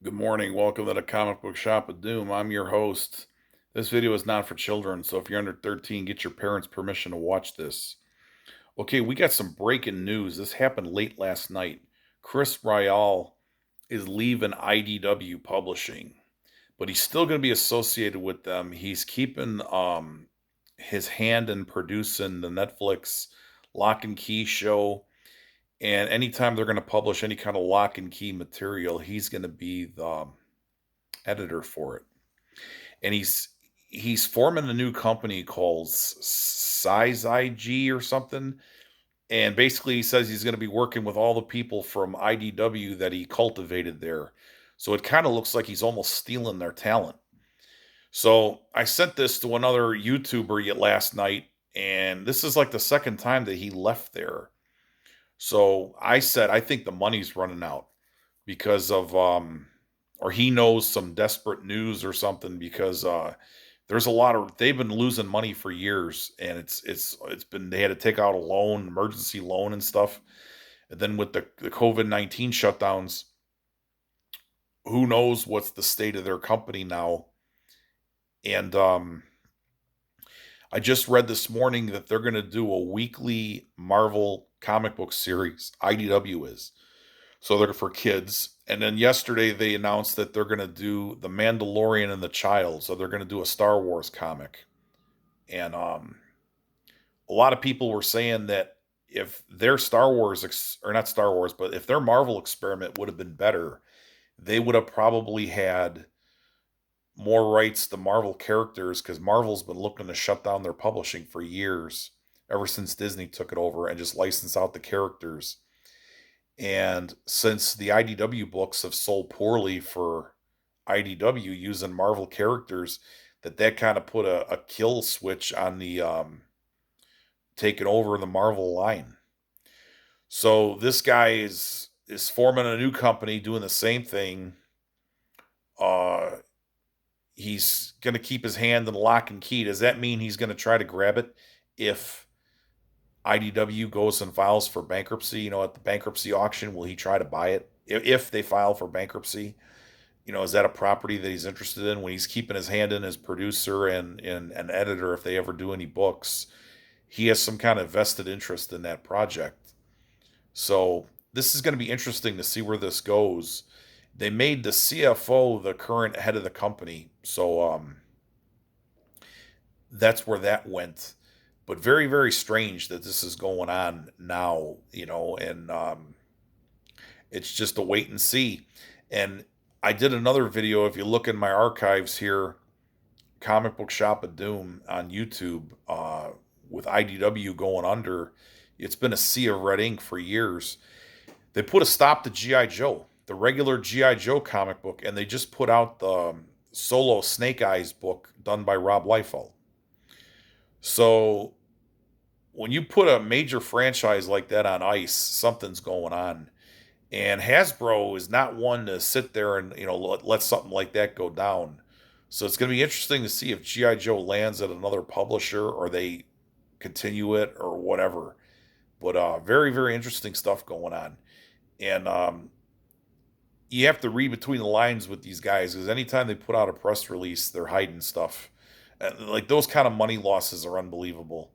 Good morning. Welcome to the Comic Book Shop of Doom. I'm your host. This video is not for children, so if you're under 13, get your parents' permission to watch this. Okay, we got some breaking news. This happened late last night. Chris Ryall is leaving IDW Publishing, but he's still going to be associated with them. He's keeping his hand in producing the Netflix Lock and Key show, and anytime they're going to publish any kind of Lock and Key material, he's going to be the editor for it. And he's forming a new company called Size IG or something. And basically, he says he's going to be working with all the people from IDW that he cultivated there. So it kind of looks like he's almost stealing their talent. So I sent this to another YouTuber yet last night, and this is like the second time that he left there. So I said, I think the money's running out because of or he knows some desperate news or something because there's a lot of they've been losing money for years, and it's been they had to take out a loan, emergency loan and stuff. And then with the COVID-19 shutdowns, who knows what's the state of their company now. And I just read this morning that they're going to do a weekly Marvel comic book series. IDW is. So they're for kids. And then yesterday they announced that they're going to do The Mandalorian and the Child. So they're going to do a Star Wars comic. And a lot of people were saying that if their Star Wars, or not Star Wars, but if their Marvel experiment would have been better, they would have probably had more rights to Marvel characters, because Marvel's been looking to shut down their publishing for years, ever since Disney took it over and just licensed out the characters. And since the IDW books have sold poorly for IDW using Marvel characters, that kind of put a kill switch on the taking over the Marvel line. So this guy is forming a new company doing the same thing. Uh he's gonna keep his hand in lock and key. Does that mean he's gonna try to grab it if IDW goes and files for bankruptcy? At the bankruptcy auction, will he try to buy it if they file for bankruptcy? Is that a property that he's interested in when he's keeping his hand in as producer and an editor? If they ever do any books, he has some kind of vested interest in that project. So this is going to be interesting to see where this goes. They made the CFO the current head of the company, so that's where that went. But very, very strange that this is going on now, and it's just a wait and see. And I did another video. If you look in my archives here, Comic Book Shop of Doom on YouTube, with IDW going under, it's been a sea of red ink for years. They put a stop to G.I. Joe, the regular G.I. Joe comic book, and they just put out the solo Snake Eyes book done by Rob Liefeld. So when you put a major franchise like that on ice, something's going on. And Hasbro is not one to sit there and let something like that go down. So it's going to be interesting to see if GI Joe lands at another publisher or they continue it or whatever. But very, very interesting stuff going on. And you have to read between the lines with these guys, because anytime they put out a press release, they're hiding stuff. Like those kind of money losses are unbelievable.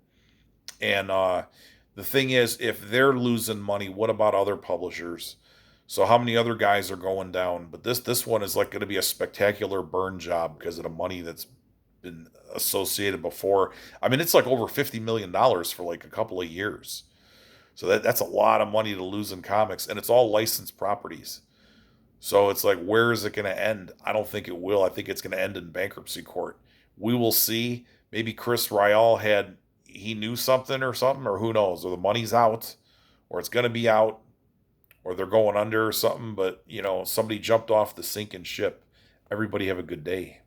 And the thing is, if they're losing money, what about other publishers? So how many other guys are going down? But this one is like going to be a spectacular burn job because of the money that's been associated before. I mean, it's like over $50 million for like a couple of years. So that's a lot of money to lose in comics, and it's all licensed properties. So it's like, where is it going to end? I don't think it will. I think it's going to end in bankruptcy court. We will see. Maybe Chris Ryall he knew something, or who knows, or the money's out, or it's going to be out, or they're going under or something. But, somebody jumped off the sinking ship. Everybody have a good day.